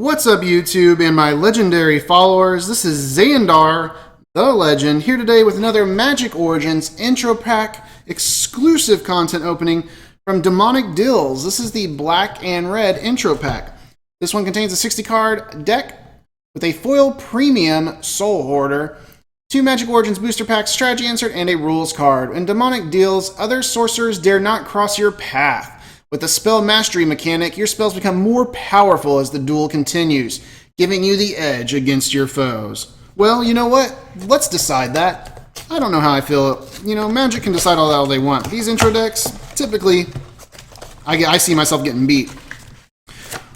What's up, YouTube and my legendary followers? This is Zandar, the legend, here today with another Magic Origins intro pack exclusive content opening from Demonic Dills. This is the black and red intro pack. This one contains a 60 card deck with a foil premium soul hoarder, 2 Magic Origins booster packs, strategy insert, and a rules card. In Demonic Dills, other sorcerers dare not cross your path. With the spell mastery mechanic, your spells become more powerful as the duel continues, giving you the edge against your foes. Well, you know what? Let's decide that. I don't know how I feel. You know, Magic can decide all they want. These intro decks, typically, I see myself getting beat.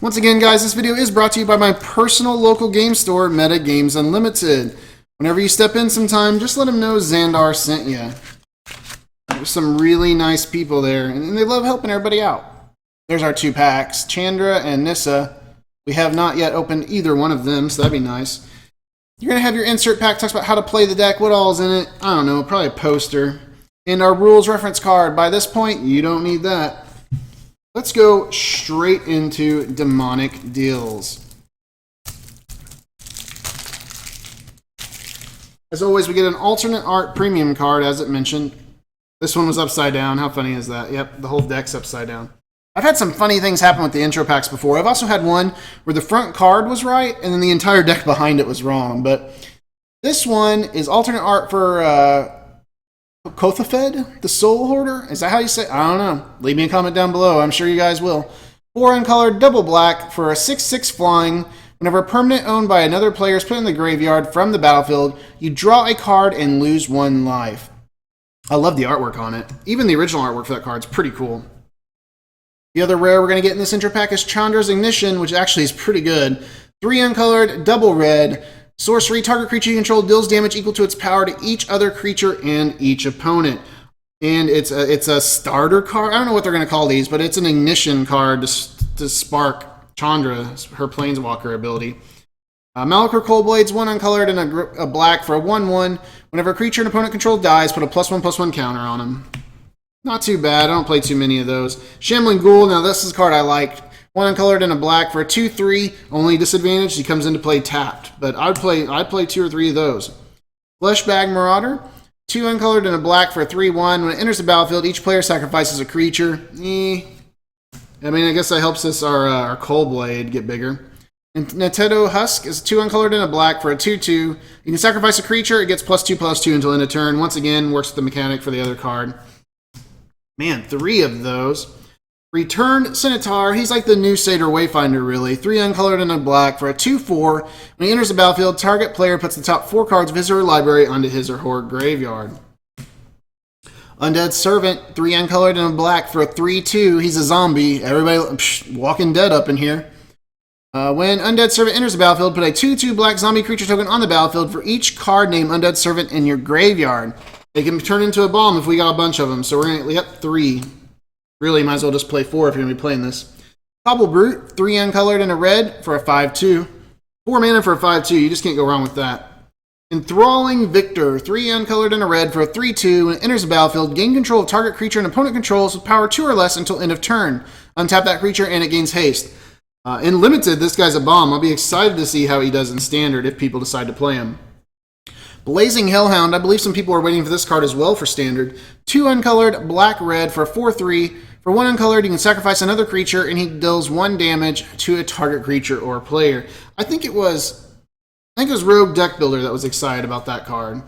Once again, guys, this video is brought to you by my personal local game store, Meta Games Unlimited. Whenever you step in sometime, just let them know Zandar sent you. There's some really nice people there, and they love helping everybody out. There's our 2 packs, Chandra and Nissa. We have not yet opened either one of them, so that'd be nice. You're going to have your insert pack, talks about how to play the deck, what all is in it. I don't know, probably a poster. And our rules reference card. By this point, you don't need that. Let's go straight into Demonic Dills. As always, we get an alternate art premium card, as it mentioned. This one was upside down. How funny is that? Yep, the whole deck's upside down. I've had some funny things happen with the intro packs before. I've also had one where the front card was right and then the entire deck behind it was wrong. But this one is alternate art for Kothafed, the Soul Hoarder. Is that how you say it? I don't know. Leave me a comment down below. I'm sure you guys will. 4 uncolored, double black for a 6/6 flying. Whenever a permanent owned by another player is put in the graveyard from the battlefield, you draw a card and lose 1 life. I love the artwork on it. Even the original artwork for that card is pretty cool. The other rare we're going to get in this intro pack is Chandra's Ignition, which actually is pretty good. 3 uncolored, double red. Sorcery, target creature you control deals damage equal to its power to each other creature and each opponent. And it's a starter card. I don't know what they're going to call these, but it's an ignition card to spark Chandra, her Planeswalker ability. Malachor Coldblades, 1 uncolored and a black for a 1/1. Whenever a creature an opponent controls dies, put a +1/+1 counter on them. Not too bad. I don't play too many of those. Shambling Ghoul, now this is a card I like. 1 uncolored and a black for a 2/3. Only disadvantage, he comes into play tapped. But I'd play 2 or 3 of those. Fleshbag Marauder, 2 uncolored and a black for a 3/1. When it enters the battlefield, each player sacrifices a creature. I mean, I guess that helps us our Coldblade get bigger. And Nintendo Husk is 2 uncolored and a black for a 2/2. You can sacrifice a creature, it gets +2/+2 until end of turn. Once again, works with the mechanic for the other card. Man, 3 of those. Returned Centaur, he's like the new Satyr Wayfinder, really. 3 uncolored and a black for a 2/4. When he enters the battlefield, target player puts the top 4 cards of his or her library onto his or her graveyard. Undead Servant, 3 uncolored and a black for a 3/2. He's a zombie. Everybody, Walking Dead up in here. When Undead Servant enters the battlefield, put a 2/2 black zombie creature token on the battlefield for each card named Undead Servant in your graveyard. They can turn into a bomb if we got a bunch of them, so we're going to get 3. Really, might as well just play 4 if you're going to be playing this. Cobble Brute, 3 uncolored and a red for a 5/2. 4 mana for a 5/2, you just can't go wrong with that. Enthralling Victor, 3 uncolored and a red for a 3/2. When it enters the battlefield, gain control of target creature an opponent controls with power 2 or less until end of turn. Untap that creature and it gains haste. In Limited, this guy's a bomb. I'll be excited to see how he does in Standard if people decide to play him. Blazing Hellhound, I believe some people are waiting for this card as well for Standard. 2 uncolored, black-red for a 4/3. For 1 uncolored, you can sacrifice another creature and he deals 1 damage to a target creature or player. I think it was Rogue Deck Builder that was excited about that card.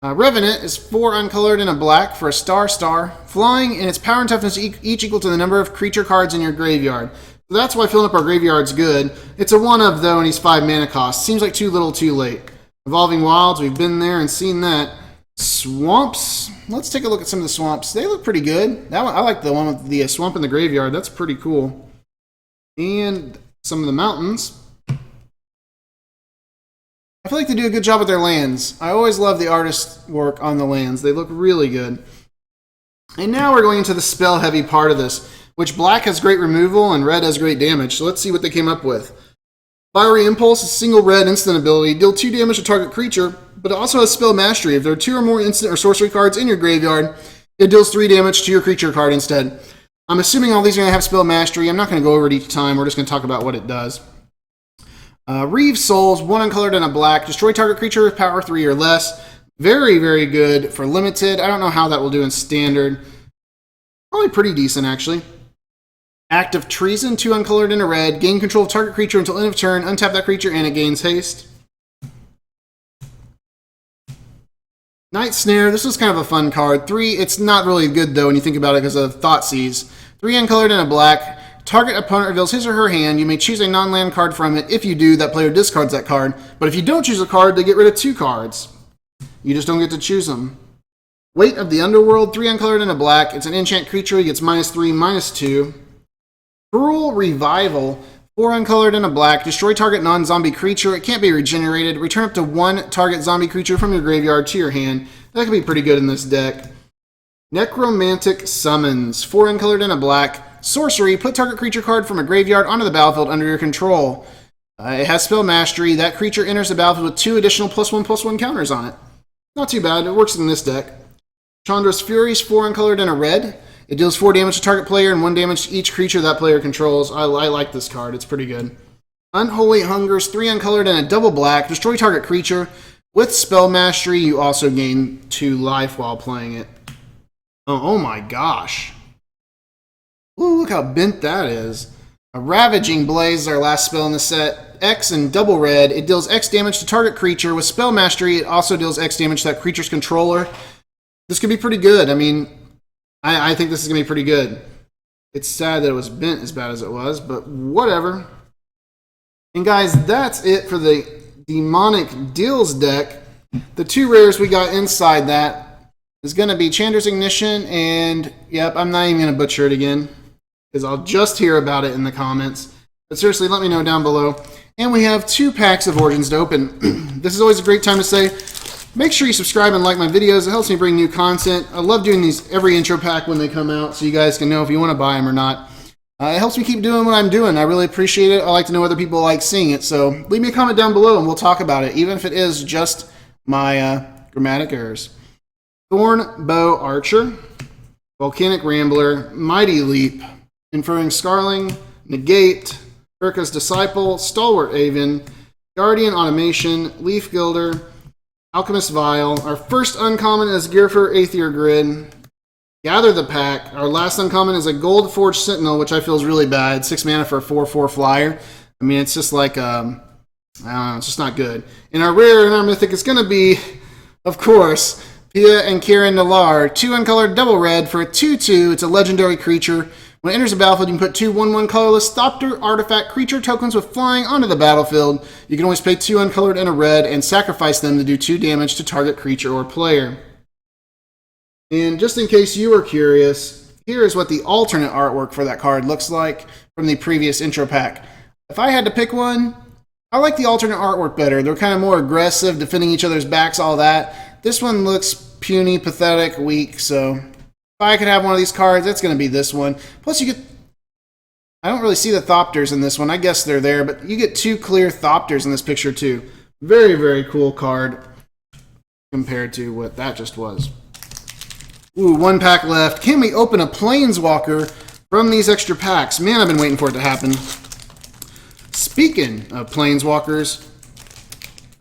Revenant is 4 uncolored and a black for a star. Flying, and its power and toughness each equal to the number of creature cards in your graveyard. So that's why filling up our graveyard's good. It's a 1-of, though, and he's 5 mana cost. Seems like too little, too late. Evolving Wilds, we've been there and seen that. Swamps, let's take a look at some of the swamps. They look pretty good. That one, I like the one with the swamp in the graveyard. That's pretty cool. And some of the mountains. I feel like they do a good job with their lands. I always love the artist work on the lands. They look really good. And now we're going into the spell-heavy part of this, which black has great removal and red has great damage. So let's see what they came up with. Fiery Impulse is single red instant ability. Deal 2 damage to target creature, but it also has spell mastery. If there are 2 or more instant or sorcery cards in your graveyard, it deals 3 damage to your creature card instead. I'm assuming all these are going to have spell mastery. I'm not going to go over it each time. We're just going to talk about what it does. Reeve Souls, 1 uncolored and a black. Destroy target creature with power 3 or less. Very, very good for limited. I don't know how that will do in standard. Probably pretty decent, actually. Act of Treason, 2 uncolored and a red. Gain control of target creature until end of turn. Untap that creature and it gains haste. Night Snare, this was kind of a fun card. 3, it's not really good though when you think about it because of Thoughtseize. 3 uncolored and a black. Target opponent reveals his or her hand. You may choose a non-land card from it. If you do, that player discards that card. But if you don't choose a card, they get rid of 2 cards. You just don't get to choose them. Weight of the Underworld, 3 uncolored and a black. It's an enchant creature. He gets -3, -2. Cruel Revival, 4 uncolored and a black. Destroy target non-zombie creature. It can't be regenerated. Return up to 1 target zombie creature from your graveyard to your hand. That could be pretty good in this deck. Necromantic Summons, 4 uncolored and a black. Sorcery, put target creature card from a graveyard onto the battlefield under your control. It has Spell Mastery. That creature enters the battlefield with 2 additional +1/+1 counters on it. Not too bad. It works in this deck. Chandra's Furies, 4 uncolored and a red. It deals 4 damage to target player and 1 damage to each creature that player controls. I like this card. It's pretty good. Unholy Hungers, 3 uncolored and a double black. Destroy target creature. With Spell Mastery, you also gain 2 life while playing it. Oh my gosh. Ooh, look how bent that is. A Ravaging Blaze is our last spell in the set. X and double red. It deals X damage to target creature. With Spell Mastery, it also deals X damage to that creature's controller. This could be pretty good. I mean, I think this is going to be pretty good. It's sad that it was bent as bad as it was, but whatever. And guys, that's it for the Demonic Deals deck. The 2 rares we got inside that is going to be Chandra's Ignition and, yep, I'm not even going to butcher it again because I'll just hear about it in the comments. But seriously, let me know down below. And we have 2 packs of Origins to open. This is always a great time to say, make sure you subscribe and like my videos. It helps me bring new content. I love doing these every intro pack when they come out so you guys can know if you want to buy them or not. It helps me keep doing what I'm doing. I really appreciate it. I like to know other people like seeing it. So leave me a comment down below and we'll talk about it, even if it is just my grammatic errors. Thorn Bow Archer, Volcanic Rambler, Mighty Leap, Inferring Scarling, Negate, Urka's Disciple, Stalwart Aven, Guardian Automation, Leaf Gilder, Alchemist Vial. Our first uncommon is Gearfer Aether Grid. Gather the Pack. Our last uncommon is a Gold Forged Sentinel, which I feel is really bad. 6 mana for a 4/4 flyer. I mean, it's just like, I don't know, it's just not good. In our rare and our mythic, it's going to be, of course, Pia and Kieran Nalar. 2 uncolored double red for a 2/2. It's a legendary creature. When it enters the battlefield, you can put 2 1/1 colorless Thopter artifact creature tokens with flying onto the battlefield. You can always pay 2 uncolored and a red and sacrifice them to do 2 damage to target creature or player. And just in case you were curious, here is what the alternate artwork for that card looks like from the previous intro pack. If I had to pick one, I like the alternate artwork better. They're kind of more aggressive, defending each other's backs, all that. This one looks puny, pathetic, weak, so if I could have one of these cards, it's going to be this one. Plus you get, I don't really see the Thopters in this one. I guess they're there, but you get 2 clear Thopters in this picture too. Very, very cool card compared to what that just was. Ooh, 1 pack left. Can we open a Planeswalker from these extra packs? Man, I've been waiting for it to happen. Speaking of Planeswalkers,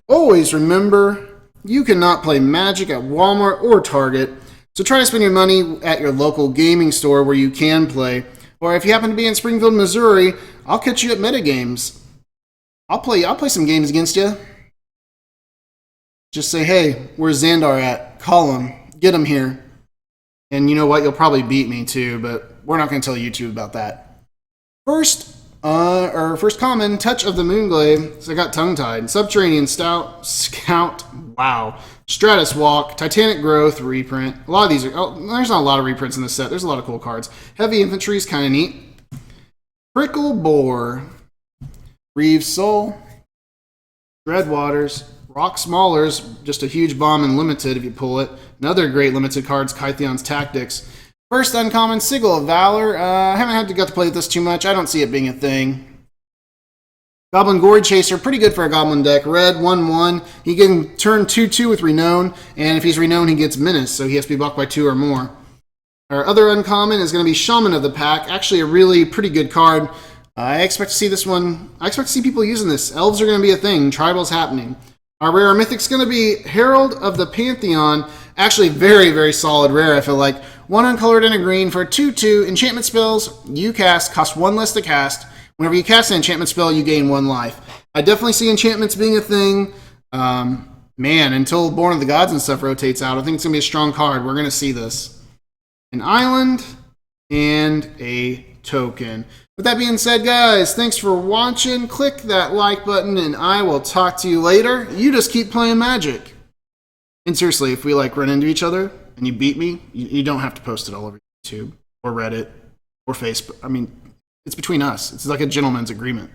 always remember, you cannot play Magic at Walmart or Target, so try to spend your money at your local gaming store where you can play. Or if you happen to be in Springfield, Missouri, I'll catch you at Metagames. I'll play some games against you. Just say, hey, where's Zandar at? Call him. Get him here. And you know what? You'll probably beat me too, but we're not going to tell YouTube about that. First common, Touch of the Moonglade. So I got tongue-tied. Subterranean Scout. Wow. Stratus Walk. Titanic Growth. Reprint. A lot of these are... Oh, there's not a lot of reprints in this set. There's a lot of cool cards. Heavy Infantry is kind of neat. Prickle Boar. Reeve's Soul. Dreadwaters. Rock Smallers, just a huge bomb in Limited if you pull it. Another great Limited cards, Kytheon's Tactics. First uncommon, Sigil of Valor. I haven't got to play with this too much. I don't see it being a thing. Goblin Gory Chaser, pretty good for a Goblin deck. Red, 1/1. He can turn 2/2 with Renown, and if he's Renown, he gets Menace, so he has to be blocked by 2 or more. Our other uncommon is going to be Shaman of the Pack. Actually, a really pretty good card. I expect to see this one. I expect to see people using this. Elves are going to be a thing. Tribal's happening. Our rare or mythic's going to be Herald of the Pantheon. Actually, very, very solid rare, I feel like. 1 uncolored and a green for 2/2 enchantment spells you cast, cost 1 less to cast. Whenever you cast an enchantment spell, you gain 1 life. I definitely see enchantments being a thing. Man, until Born of the Gods and stuff rotates out, I think it's going to be a strong card. We're going to see this. An island and a token. With that being said, guys, thanks for watching. Click that like button, and I will talk to you later. You just keep playing Magic. And seriously, if we like run into each other and you beat me, you don't have to post it all over YouTube or Reddit or Facebook. I mean, it's between us. It's like a gentleman's agreement.